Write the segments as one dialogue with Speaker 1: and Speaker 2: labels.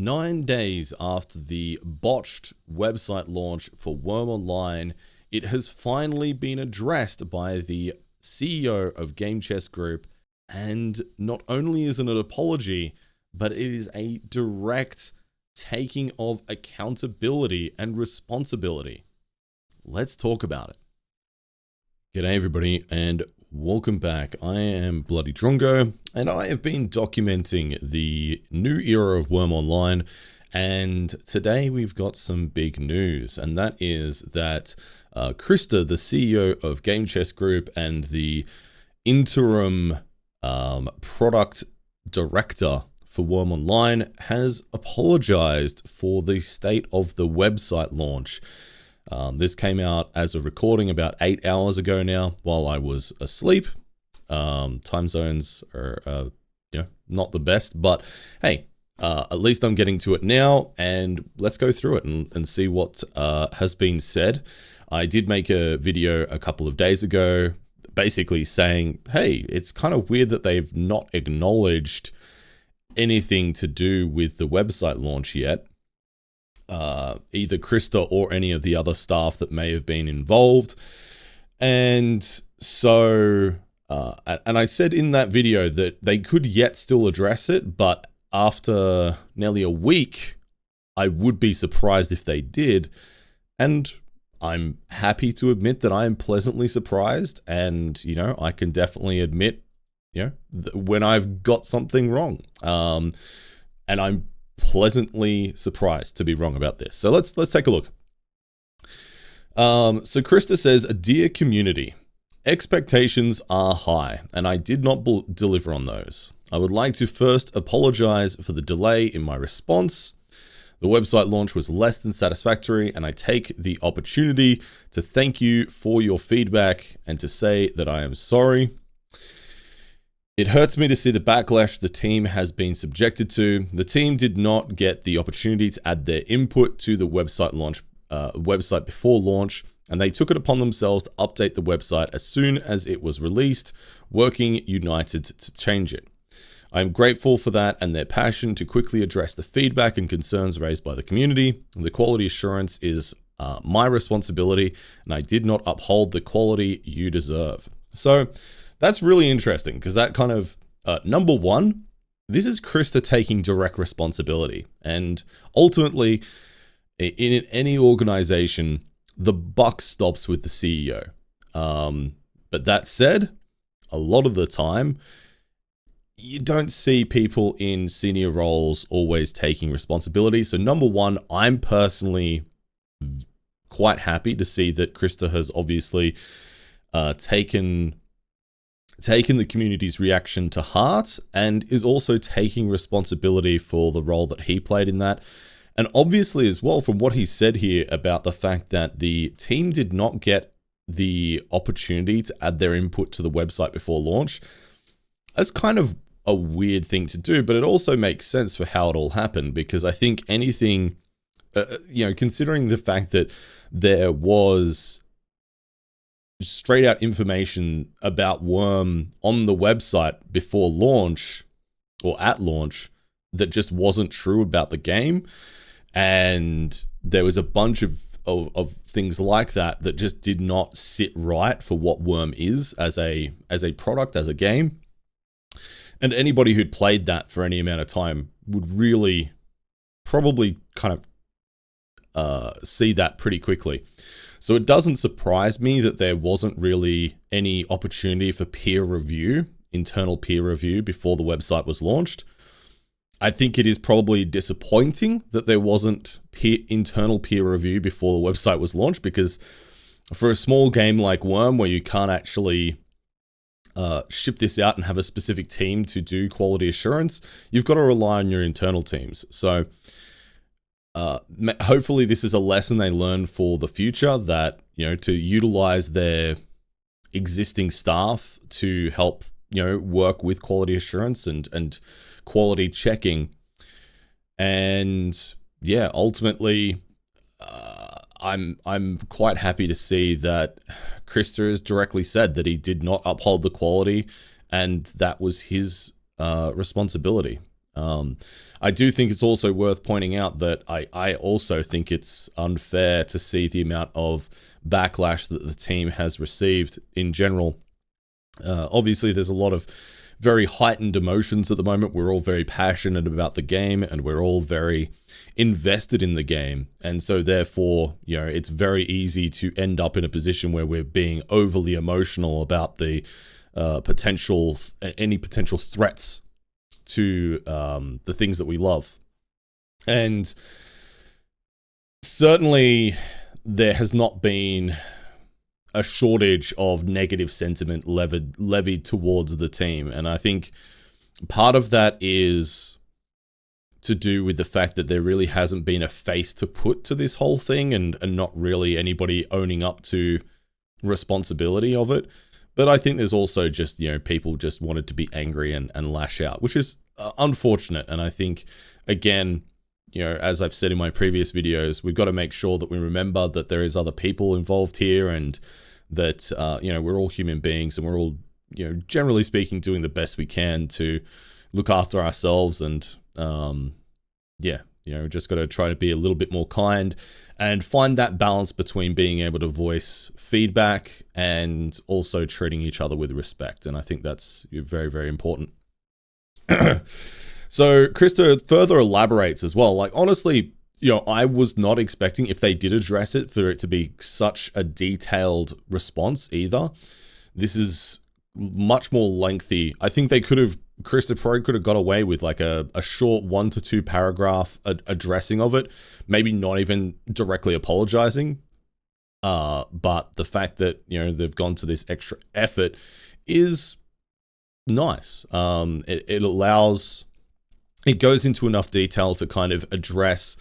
Speaker 1: 9 days after the botched website launch for Worm Online, it has finally been addressed by the CEO of Game Chess Group, and not only is it an apology, but it is a direct taking of accountability and responsibility. Let's talk about it. G'day everybody, and welcome back. I am Bloody Drongo, and I have been documenting the new era of Worm Online, and today we've got some big news, and that is that Krista, the CEO of Game Chess Group and the interim product director for Worm Online, has apologized for the state of the website launch. This came out as a recording about 8 hours ago now, while I was asleep. Time zones are, not the best, but hey, at least I'm getting to it now, and let's go through it and see what has been said. I did make a video a couple of days ago, basically saying, hey, it's kind of weird that they've not acknowledged anything to do with the website launch yet. Either Krista or any of the other staff that may have been involved. And so, and I said in that video that they could yet still address it, but after nearly a week, I would be surprised if they did. And I'm happy to admit that I am pleasantly surprised, and, I can definitely admit, when I've got something wrong. And I'm pleasantly surprised to be wrong about this. So let's take a look. So Krista says, "Dear community, expectations are high, and I did not deliver on those. I would like to first apologize for the delay in my response. The website launch was less than satisfactory, and I take the opportunity to thank you for your feedback and to say that I am sorry. It hurts me to see the backlash the team has been subjected to. The team did not get the opportunity to add their input to the website launch, website before launch, and they took it upon themselves to update the website as soon as it was released, working united to change it. I am grateful for that and their passion to quickly address the feedback and concerns raised by the community. The quality assurance is my responsibility, and I did not uphold the quality you deserve." So that's really interesting, because that kind of, number one, this is Krista taking direct responsibility. And ultimately, in any organization, the buck stops with the CEO. But that said, a lot of the time, you don't see people in senior roles always taking responsibility. So number one, I'm personally quite happy to see that Krista has obviously taken the community's reaction to heart, and is also taking responsibility for the role that he played in that. And obviously as well, from what he said here about the fact that the team did not get the opportunity to add their input to the website before launch, that's kind of a weird thing to do, but it also makes sense for how it all happened, because I think anything, considering the fact that there was straight out information about Worm on the website before launch or at launch that just wasn't true about the game, and there was a bunch of things like that that just did not sit right for what Worm is as a product, as a game. And anybody who'd played that for any amount of time would really probably kind of see that pretty quickly. So it doesn't surprise me that there wasn't really any opportunity for peer review, internal peer review, before the website was launched. I think it is probably disappointing that there wasn't internal peer review before the website was launched, because for a small game like Worm, where you can't actually ship this out and have a specific team to do quality assurance, you've got to rely on your internal teams. So hopefully this is a lesson they learn for the future, that, to utilize their existing staff to help, work with quality assurance and quality checking. And yeah, ultimately, I'm quite happy to see that Krista has directly said that he did not uphold the quality, and that was his responsibility. I do think it's also worth pointing out that I also think it's unfair to see the amount of backlash that the team has received in general. Obviously, there's a lot of very heightened emotions at the moment. We're all very passionate about the game, and we're all very invested in the game. And so therefore, you know, it's very easy to end up in a position where we're being overly emotional about the any potential threats to the things that we love. And certainly there has not been a shortage of negative sentiment levied towards the team. And I think part of that is to do with the fact that there really hasn't been a face to put to this whole thing, and not really anybody owning up to responsibility of it. But I think there's also just, you know, people just wanted to be angry and lash out, which is unfortunate. And I think, again, you know, as I've said in my previous videos, we've got to make sure that we remember that there is other people involved here, and that, you know, we're all human beings, and we're all, you know, generally speaking, doing the best we can to look after ourselves. And, yeah, you know, just got to try to be a little bit more kind and find that balance between being able to voice feedback and also treating each other with respect. And I think that's very, very important. So Krista further elaborates as well. Like, honestly, you know, I was not expecting, if they did address it, for it to be such a detailed response either. This is much more lengthy. I think they could have, Krista probably could have got away with like a short 1 to 2 paragraph addressing of it, maybe not even directly apologizing. But the fact that, you know, they've gone to this extra effort is nice. It allows, it goes into enough detail to kind of address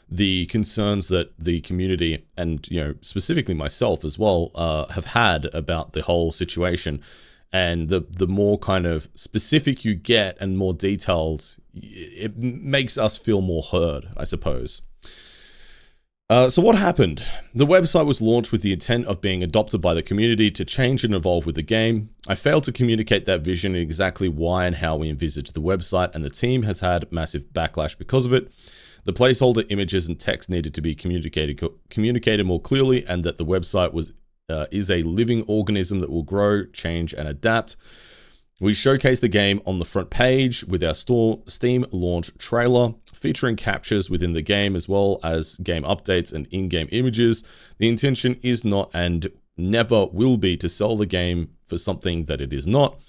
Speaker 1: the concerns that the community, and, you know, specifically myself as well, have had about the whole situation. And the more kind of specific you get and more detailed, it makes us feel more heard, I suppose. So what happened? The website was launched with the intent of being adopted by the community to change and evolve with the game. I failed to communicate that vision and exactly why and how we envisaged the website, and the team has had massive backlash because of it. The placeholder images and text needed to be communicated more clearly, and that the website is a living organism that will grow, change, and adapt. We showcased the game on the front page with our Steam launch trailer, featuring captures within the game as well as game updates and in-game images. The intention is not and never will be to sell the game for something that it is not.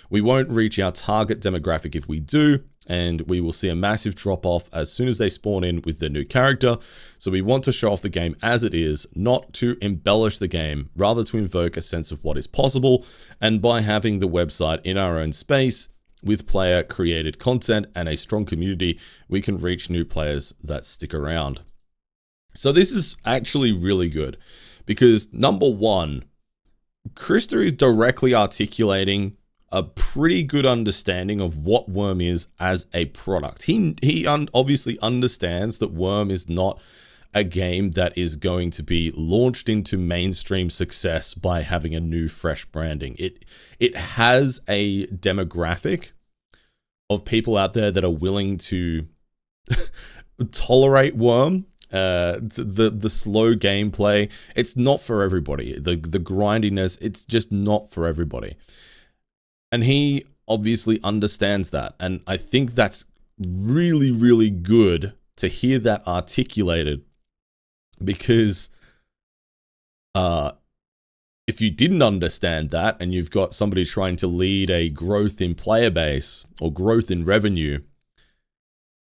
Speaker 1: We won't reach our target demographic if we do, and we will see a massive drop off as soon as they spawn in with their new character. So we want to show off the game as it is, not to embellish the game, rather to invoke a sense of what is possible. And by having the website in our own space with player created content and a strong community, we can reach new players that stick around. So this is actually really good because, number one, Krista is directly articulating a pretty good understanding of what Worm is as a product. He obviously understands that Worm is not a game that is going to be launched into mainstream success by having a new, fresh branding. It has a demographic of people out there that are willing to tolerate Worm. The slow gameplay, it's not for everybody. The grindiness, it's just not for everybody. And he obviously understands that. And I think that's really, really good to hear that articulated, because if you didn't understand that and you've got somebody trying to lead a growth in player base or growth in revenue,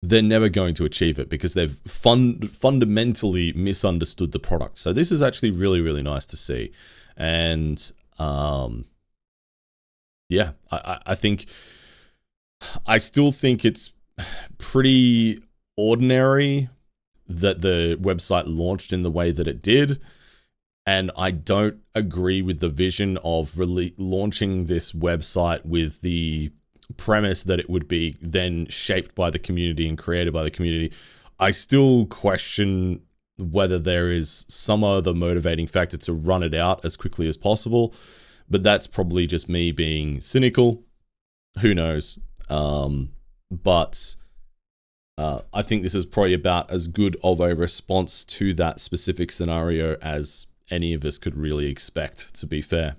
Speaker 1: they're never going to achieve it because they've fundamentally misunderstood the product. So this is actually really, really nice to see. And yeah, I still think it's pretty ordinary that the website launched in the way that it did. And I don't agree with the vision of launching this website with the premise that it would be then shaped by the community and created by the community. I still question whether there is some other motivating factor to run it out as quickly as possible. But that's probably just me being cynical. Who knows? But I think this is probably about as good of a response to that specific scenario as any of us could really expect, to be fair.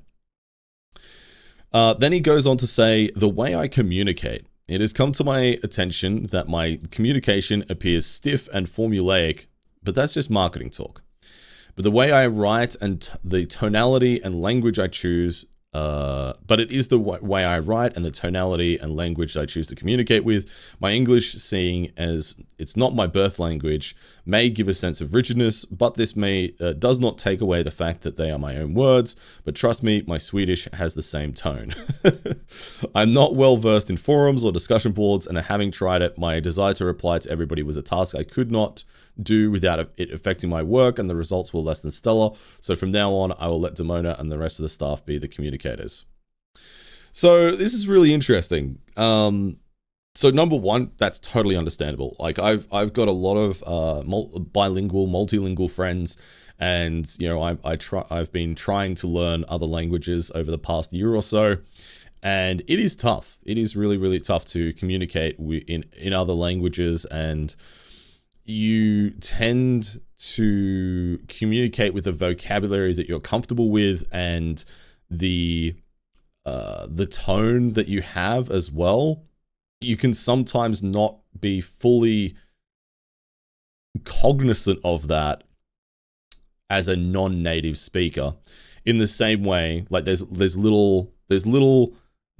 Speaker 1: Then he goes on to say, the way I communicate. It has come to my attention that my communication appears stiff and formulaic, but that's just marketing talk. But the way I write and the tonality and language I choose, but it is the way I write and the tonality and language I choose to communicate with. My English, seeing as it's not my birth language, may give a sense of rigidness, but this does not take away the fact that they are my own words. But trust me, my Swedish has the same tone. I'm not well versed in forums or discussion boards, and having tried it, my desire to reply to everybody was a task I could not do without it affecting my work, and the results were less than stellar. So from now on, I will let Demona and the rest of the staff be the communicators. So this is really interesting. So number one, that's totally understandable. Like I've got a lot of bilingual, multilingual friends, and you know I've been trying to learn other languages over the past year or so, and it is tough. It is really, really tough to communicate in other languages, and you tend to communicate with a vocabulary that you're comfortable with, and the tone that you have as well. You can sometimes not be fully cognizant of that as a non-native speaker. In the same way, like there's little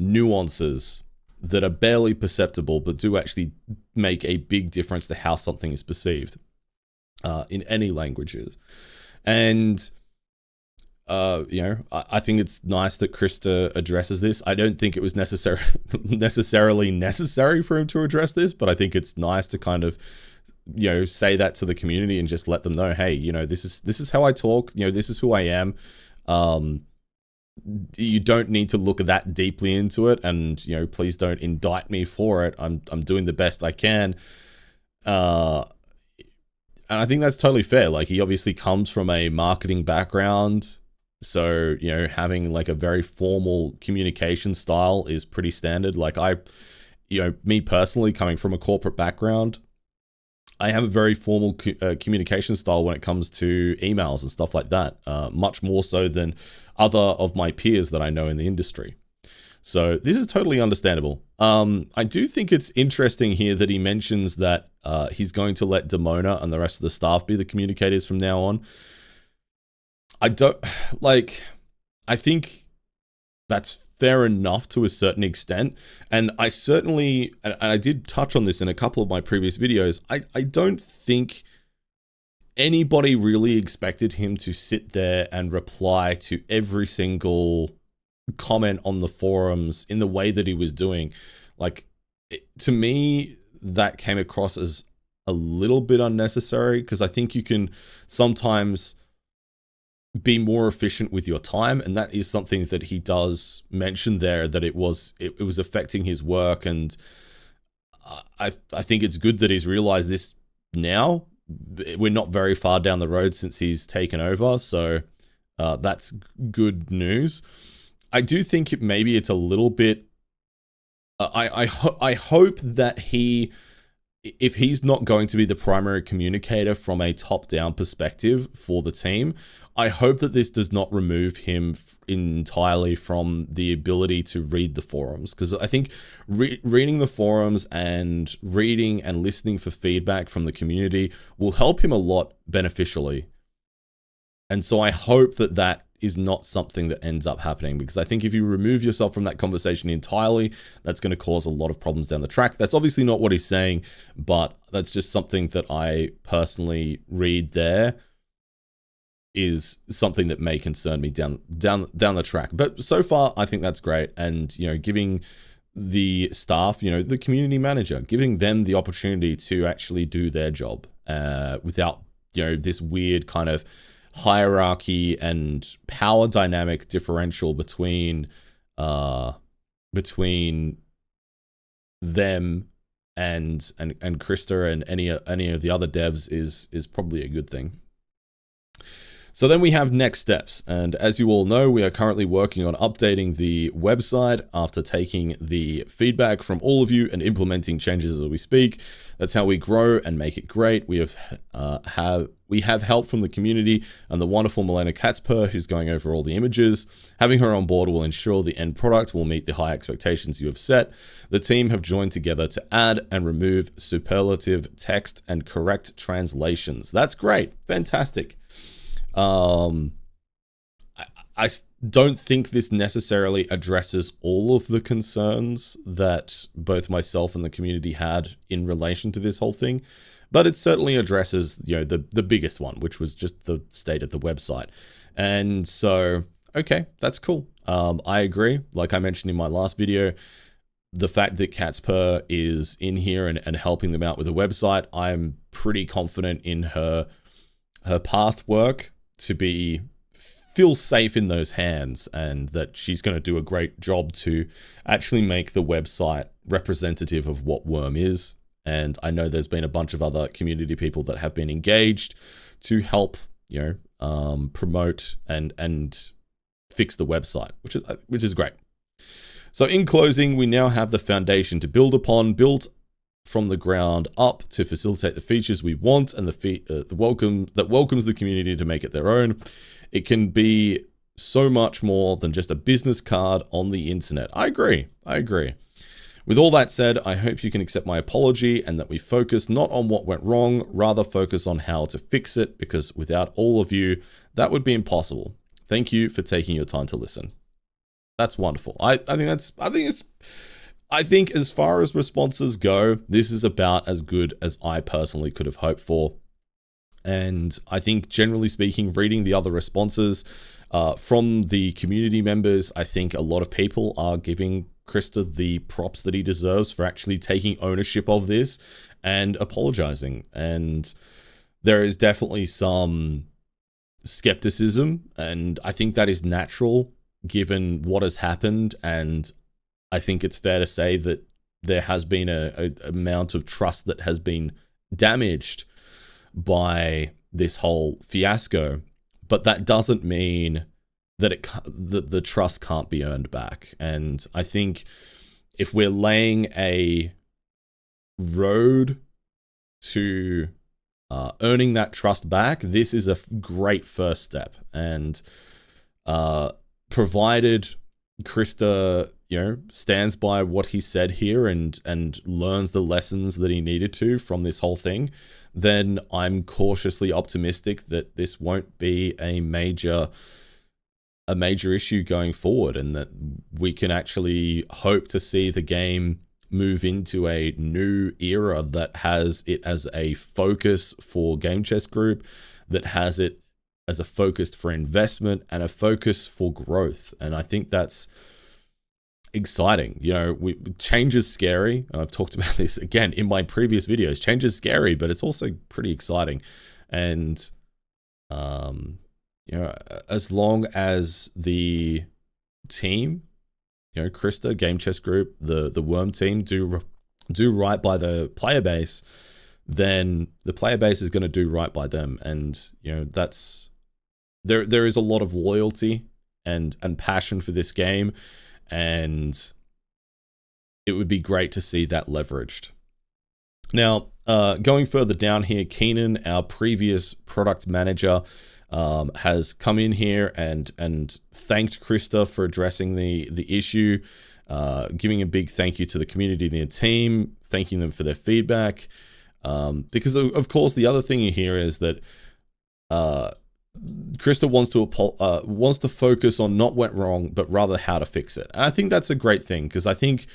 Speaker 1: nuances that are barely perceptible, but do actually make a big difference to how something is perceived in any languages. And, you know, I think it's nice that Krista addresses this. I don't think it was necessarily necessary for him to address this, but I think it's nice to kind of, you know, say that to the community and just let them know, hey, you know, this is how I talk, you know, this is who I am. You don't need to look that deeply into it, and you know, please don't indict me for it. I'm doing the best I can, and I think that's totally fair. Like, he obviously comes from a marketing background, so you know, having like a very formal communication style is pretty standard. Like me personally, coming from a corporate background, I have a very formal communication style when it comes to emails and stuff like that, much more so than other of my peers that I know in the industry. So this is totally understandable. I do think it's interesting here that he mentions that he's going to let Demona and the rest of the staff be the communicators from now on. I think that's fair enough to a certain extent. And I certainly, and I did touch on this in a couple of my previous videos, I don't think anybody really expected him to sit there and reply to every single comment on the forums in the way that he was doing. Like, to me, that came across as a little bit unnecessary, because I think you can sometimes be more efficient with your time, and that is something that he does mention there, that it was affecting his work. And I think it's good that he's realized this now. We're not very far down the road since he's taken over, so that's good news. I do think maybe it's a little bit. I hope that if he's not going to be the primary communicator from a top-down perspective for the team, I hope that this does not remove him entirely from the ability to read the forums, because I think reading the forums and reading and listening for feedback from the community will help him a lot beneficially. And so I hope that that is not something that ends up happening, because I think if you remove yourself from that conversation entirely, that's going to cause a lot of problems down the track. That's obviously not what he's saying, but that's just something that I personally read there is something that may concern me down the track. But so far, I think that's great. And, you know, giving the staff, you know, the community manager, giving them the opportunity to actually do their job without, you know, this weird kind of hierarchy and power dynamic differential between them and Krista and any of the other devs is probably a good thing. So then we have next steps, and as you all know, we are currently working on updating the website after taking the feedback from all of you and implementing changes as we speak. That's how we grow and make it great. We have help from the community and the wonderful Milena Katzper, who's going over all the images. Having her on board will ensure the end product will meet the high expectations you have set. The team have joined together to add and remove superlative text and correct translations. That's great, fantastic. I don't think this necessarily addresses all of the concerns that both myself and the community had in relation to this whole thing, but it certainly addresses, the biggest one, which was just the state of the website. And so, okay, that's cool. I agree. Like I mentioned in my last video, the fact that Katzper is in here and helping them out with the website, I'm pretty confident in her past work to feel safe in those hands, and that she's going to do a great job to actually make the website representative of what Worm is. And I know there's been a bunch of other community people that have been engaged to help, promote and fix the website, which is great. So in closing, we now have the foundation to build upon, built from the ground up to facilitate the features we want and the welcome that welcomes the community to make it their own. It can be so much more than just a business card on the internet. I agree. With all that said, I hope you can accept my apology and that we focus not on what went wrong, rather focus on how to fix it, because without all of you, that would be impossible. Thank you for taking your time to listen. That's wonderful. I think as far as responses go, this is about as good as I personally could have hoped for. And I think generally speaking, reading the other responses from the community members, I think a lot of people are giving Krista the props that he deserves for actually taking ownership of this and apologizing. And there is definitely some skepticism, and I think that is natural given what has happened. And I think it's fair to say that there has been a amount of trust that has been damaged by this whole fiasco, but that doesn't mean that the trust can't be earned back. And I think if we're laying a road to earning that trust back, this is a great first step. And provided Krista, stands by what he said here and learns the lessons that he needed to from this whole thing, then I'm cautiously optimistic that this won't be a major issue going forward, and that we can actually hope to see the game move into a new era that has it as a focus for Game Chess Group, that has it as a focus for investment and a focus for growth. And I think that's exciting. Change is scary. I've talked about this again in my previous videos. Change is scary, but it's also pretty exciting. And as long as the team, Krista, Game Chess Group, the Worm team do right by the player base, then the player base is going to do right by them. And that's there is a lot of loyalty and passion for this game. And it would be great to see that leveraged. Now, going further down here, Keenan, our previous product manager, has come in here and thanked Krista for addressing the issue, giving a big thank you to the community and their team, thanking them for their feedback. Because of course, the other thing here is that Krista wants to focus on not what went wrong, but rather how to fix it. And I think that's a great thing, because I think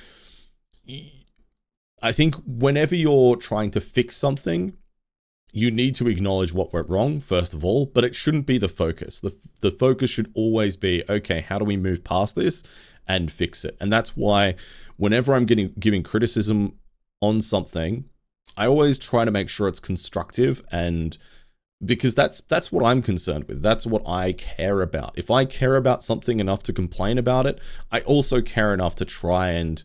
Speaker 1: whenever you're trying to fix something, you need to acknowledge what went wrong, first of all, but it shouldn't be the focus. The focus should always be, okay, how do we move past this and fix it? And that's why whenever I'm giving criticism on something, I always try to make sure it's constructive, and because that's what I'm concerned with. That's what I care about. If I care about something enough to complain about it, I also care enough to try and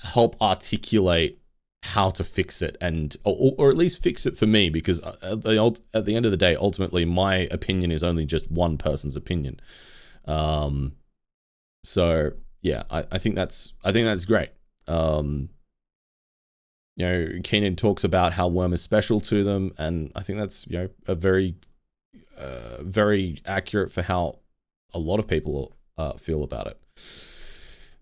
Speaker 1: help articulate how to fix it, and or at least fix it for me, because at the end of the day, ultimately my opinion is only just one person's opinion. So yeah, I think that's great. Keenan talks about how Worm is special to them, and I think that's a very accurate for how a lot of people feel about it.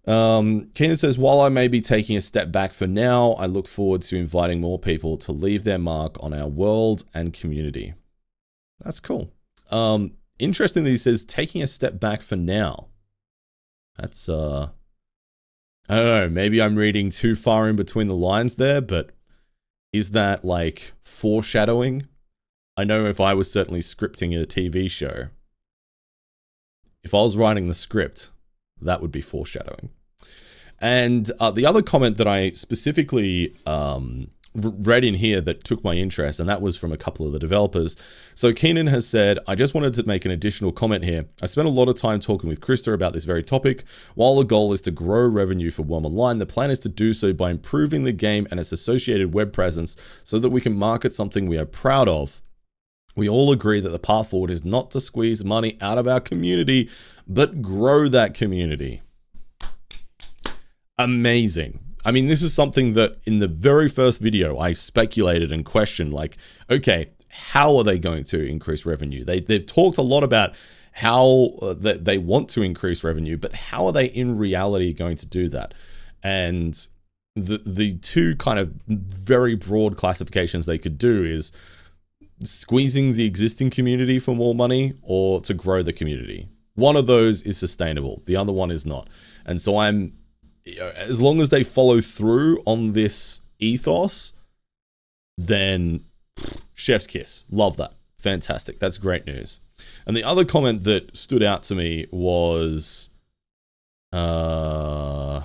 Speaker 1: Keenan says, while I may be taking a step back for now, I look forward to inviting more people to leave their mark on our world and community. That's cool. Interestingly, he says, taking a step back for now. That's, I don't know, maybe I'm reading too far in between the lines there, but is that like foreshadowing? I know if I was certainly scripting a TV show, if I was writing the script, that would be foreshadowing. And the other comment that I specifically read in here that took my interest, and that was from a couple of the developers. So Keenan has said, I just wanted to make an additional comment here. I spent a lot of time talking with Krista about this very topic. While the goal is to grow revenue for Worm Online, the plan is to do so by improving the game and its associated web presence so that we can market something we are proud of. We all agree that the path forward is not to squeeze money out of our community, but grow that community. Amazing. I mean, this is something that in the very first video, I speculated and questioned, like, okay, how are they going to increase revenue? They've talked a lot about how they want to increase revenue, but how are they in reality going to do that? And the two kind of very broad classifications they could do is squeezing the existing community for more money or to grow the community. One of those is sustainable. The other one is not. And so as long as they follow through on this ethos, then chef's kiss. Love that. Fantastic. That's great news. And the other comment that stood out to me was, where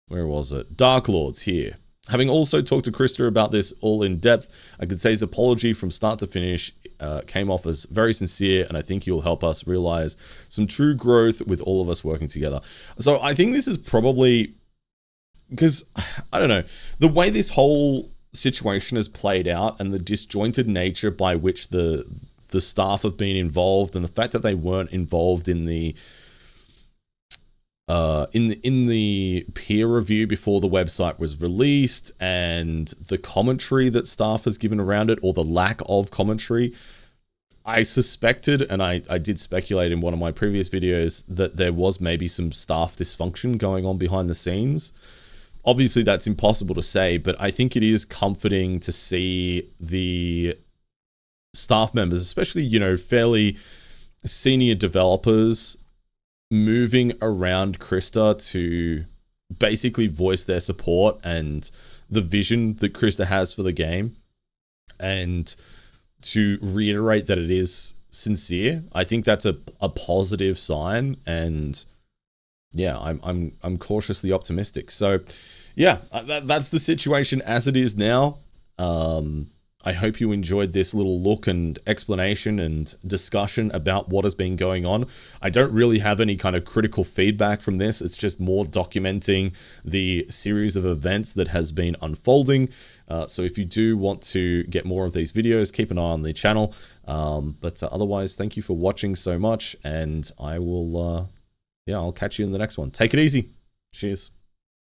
Speaker 1: was it? Dark Lords here. Having also talked to Krista about this all in depth, I could say his apology from start to finish came off as very sincere, and I think he will help us realize some true growth with all of us working together. So I think this is probably, because, I don't know, the way this whole situation has played out and the disjointed nature by which the staff have been involved, and the fact that they weren't involved in the peer review before the website was released, and the commentary that staff has given around it, or the lack of commentary, I suspected, and I did speculate in one of my previous videos, that there was maybe some staff dysfunction going on behind the scenes. Obviously that's impossible to say, but I think it is comforting to see the staff members, especially, fairly senior developers, moving around Krista to basically voice their support and the vision that Krista has for the game, and to reiterate that it is sincere. I think that's a positive sign, and yeah, I'm cautiously optimistic. So yeah, that's the situation as it is now. I hope you enjoyed this little look and explanation and discussion about what has been going on. I don't really have any kind of critical feedback from this. It's just more documenting the series of events that has been unfolding. So if you do want to get more of these videos, keep an eye on the channel. But otherwise, thank you for watching so much, and I will, I'll catch you in the next one. Take it easy. Cheers.